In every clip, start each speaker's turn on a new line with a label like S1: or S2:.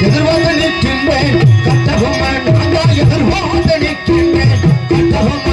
S1: எதிர்பார்த்து நிற்கின்றேன் கட்டவும் நான் எதிர்பார்த்து நிற்கின்றேன் கட்டவும்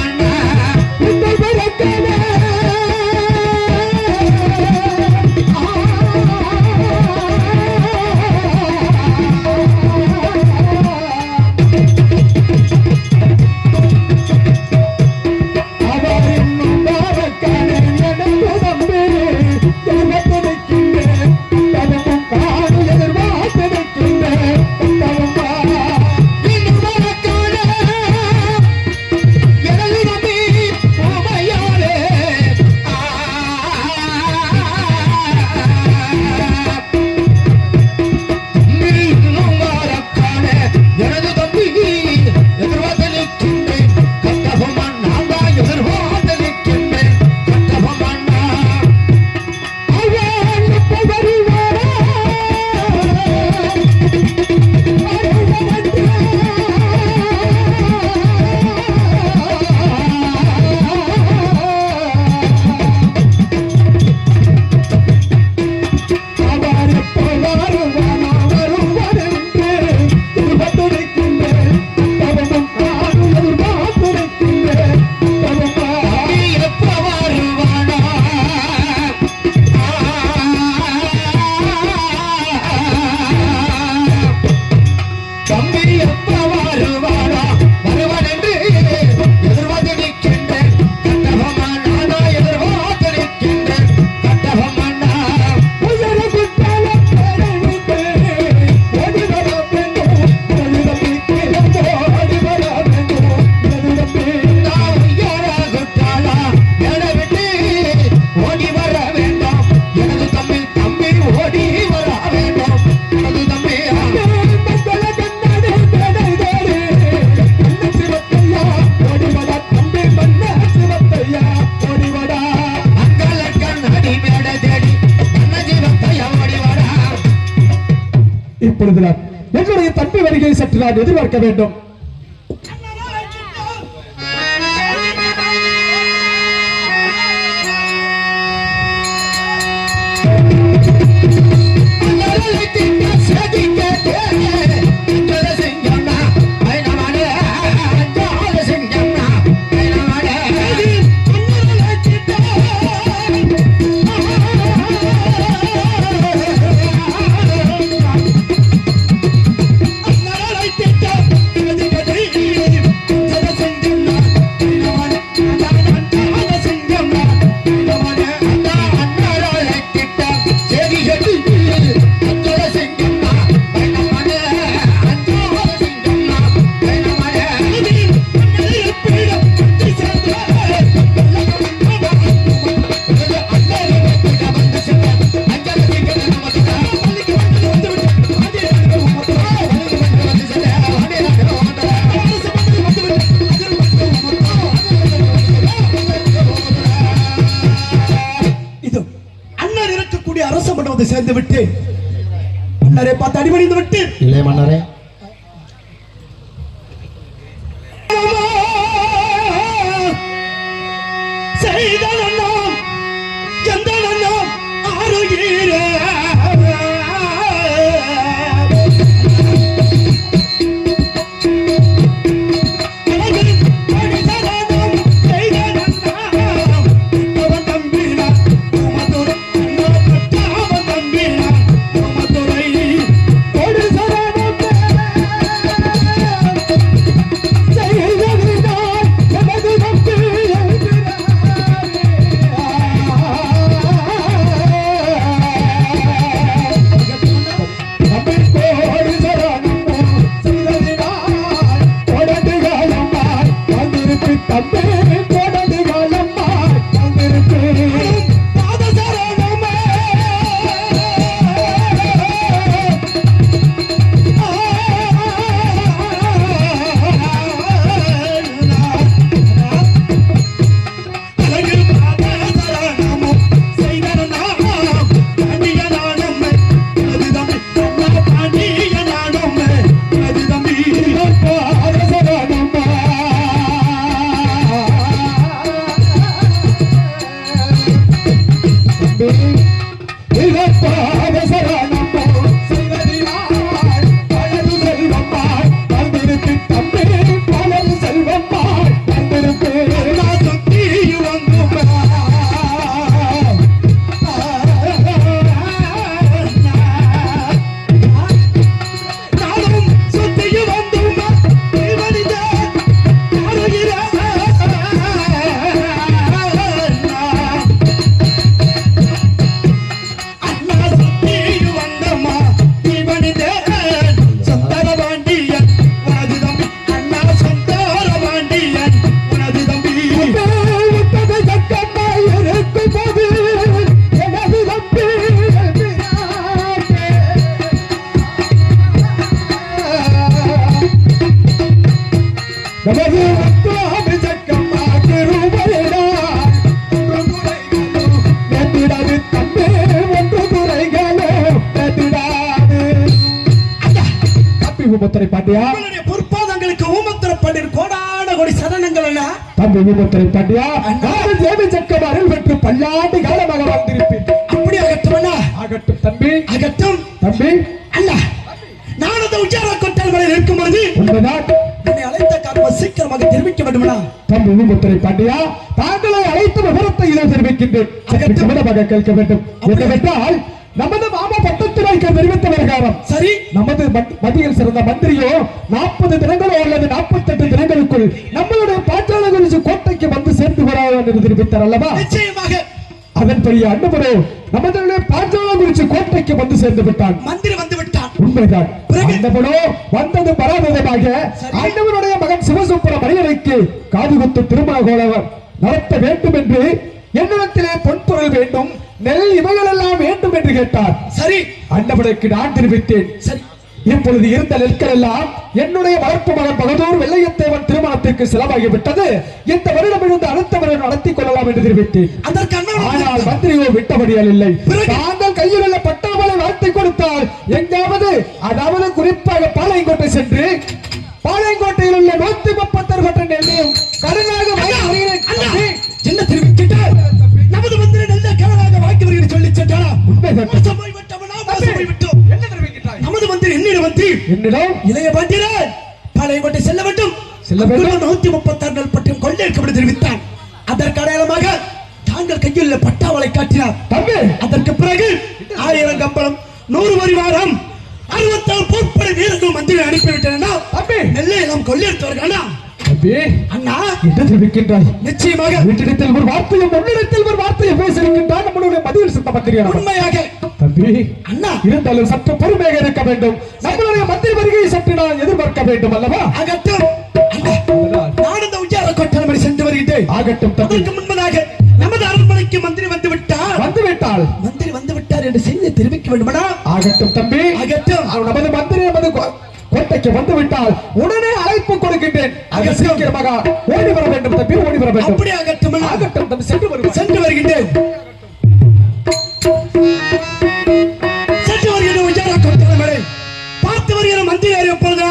S1: என்னுடைய தம்பி வருகை சற்று நான் எதிர்பார்க்க வேண்டும். சேர்ந்து விட்டு மன்னரை பார்த்து அடிபணிந்து விட்டு இல்லை மன்னரே ஊமத்துறை பாண்டியா,
S2: உங்களுடைய பொற்பாதங்களுக்கு ஊமத்துறை பாண்டியர் கோடான கோடி சரணங்கள் அல்ல.
S1: தம்பி ஊமத்துறை பாண்டியா, நான் தேவி சக்கமாரில் வென்று பல்லாண்டு காலமாக வாழ்ந்திருப்பேன்.
S2: அப்படி ஆகட்டும்.
S1: ஆகட்டும் தம்பி,
S2: ஆகட்டும்
S1: தம்பி.
S2: அல்ல, நான் அந்த உச்சார கொட்டல் மலையில் இருக்கும் பொழுது என்னை அழைத்த காரணம் சீக்கிரமாக தெரிவிக்க வேண்டுமா?
S1: தம்பி ஊமத்துறை பாண்டியா, தாங்களை அழைத்த விவரத்தை இதை தெரிவிக்கின்றேன். கவனமாக கேட்க வேண்டும். என்னவென்றால் நமது மாமா பட்டத்துறைக்கு தெரிவித்த பிரகாரம்
S2: சரி,
S1: நமது மத்தியில் சிறந்த மந்திரியோ 40 தினங்களோ அல்லது 48 தினங்களுக்குள் நம்மளுடைய பாஞ்சால குறிச்சி கோட்டைக்கு வந்து சேர்ந்து வராது என்று தெரிவித்தார் அல்லவா?
S2: நிச்சயமாக.
S1: அதன்படி அண்ணபுரோ நமது பாஞ்சால குறிச்சி கோட்டைக்கு வந்து சேர்ந்து விட்டான்.
S2: மந்திரி வந்து விட்டான்.
S1: உண்மைதான். அண்ணபுரோ வந்தது பராமரிதமாக அண்ணவனுடைய மகன் சிவசுப்பிரமணியனுக்கு காதுகுத்து திருமண கோலவர் நடத்த வேண்டும் என்று என்னிடத்திலே பொன்பொருள் வேண்டும், நெல் இவைகள் எல்லாம் வேண்டும் என்று கேட்டார்.
S2: சரி,
S1: அண்ணவனுக்கு நான் தெரிவித்தேன்.
S2: சரி,
S1: இப்பொழுது இருந்த நெற்கள் எல்லாம் என்னுடைய வளர்ப்பு மகன் பகதூர் வெள்ளையத்தேவன் திருமணத்திற்கு செலவாகிவிட்டது. இந்த வருடம் இருந்து அடுத்த வருடம் நடத்திக் கொள்ளலாம் என்று தெரிவித்தேன். ஆனால் மந்திரியோ விட்டபடியால் இல்லை. தாங்கள் கையில் உள்ள பட்டாமலை வாழ்த்தி கொடுத்தால் எங்காவது, அதாவது குறிப்பாக பாளையங்கோட்டை சென்று பாளையங்கோட்டையில் உள்ள 136 நெல்லையும் கடனாக
S2: என்ன தெரிவிக்கிட்டார்? நமது மந்திரி நல்ல கடனாக வாங்கி வருகிறேன் சொல்லி சென்றாரா? நமது மந்திரி என்னிடம் இளைய பாண்டியர் பாளையங்கோட்டை செல்ல வேண்டும், 136 நெல் பற்றியும் கொள்ளையடிக்கப்பட்டு தெரிவித்தார். அதற்கு அடையாளமாக தாங்கள் கையில் உள்ள பட்டாவளை காட்டினார். அதற்கு பிறகு 1000 கம்பளம், 100 வரிவாரம், 66 போர்ப்படை வீரர்கள் மந்திரி அனுப்பிவிட்டனர். நெல்லை எல்லாம் கொள்ளையடித்தவர்கள் அண்ணா
S1: என்ன தெரிவிக்கின்றாய்?
S2: நிச்சயமாக
S1: வீட்டிடத்தில் ஒரு வார்த்தையும் முன்னிடத்தில் ஒரு வார்த்தையும் பேசியிருக்கின்றான் நம்மளுடைய மதியில் சித்த மந்திரியான.
S2: உண்மையாக
S1: தம்பி
S2: அண்ணா,
S1: இருந்தாலும் சற்று பொறுமையாக இருக்க வேண்டும். நம்மளுடைய மந்திரி வருகையை சற்று நான் எதிர்பார்க்க வேண்டும் அல்லவா?
S2: ஆகட்டும். நான் இந்த உச்சார கொட்டல் மணி சென்று வருகிறேன்.
S1: ஆகட்டும்.
S2: அதற்கு முன்பதாக நமது அரண்மனைக்கு மந்திரி வந்து விட்டால் மந்திரி வந்து விட்டார் என்று செய்தி தெரிவிக்க வேண்டுமா?
S1: ஆகட்டும் தம்பி, ஆகட்டும். நமது மந்திரி நமது கோட்டைக்கு வந்து விட்டால் உடனே அழைப்பு கொடுக்கின்றேன். சீக்கிரமாக ஓடி வர வேண்டும் தம்பி, ஓடி வர வேண்டும்.
S2: அப்படி ஆகட்டும்.
S1: ஆகட்டும் தம்பி, சென்று வருகின்றேன்.
S2: சென்று வருகின்றேன். உச்சார கொட்டல் மணி பார்த்து வருகிற மந்திரி எப்பொழுது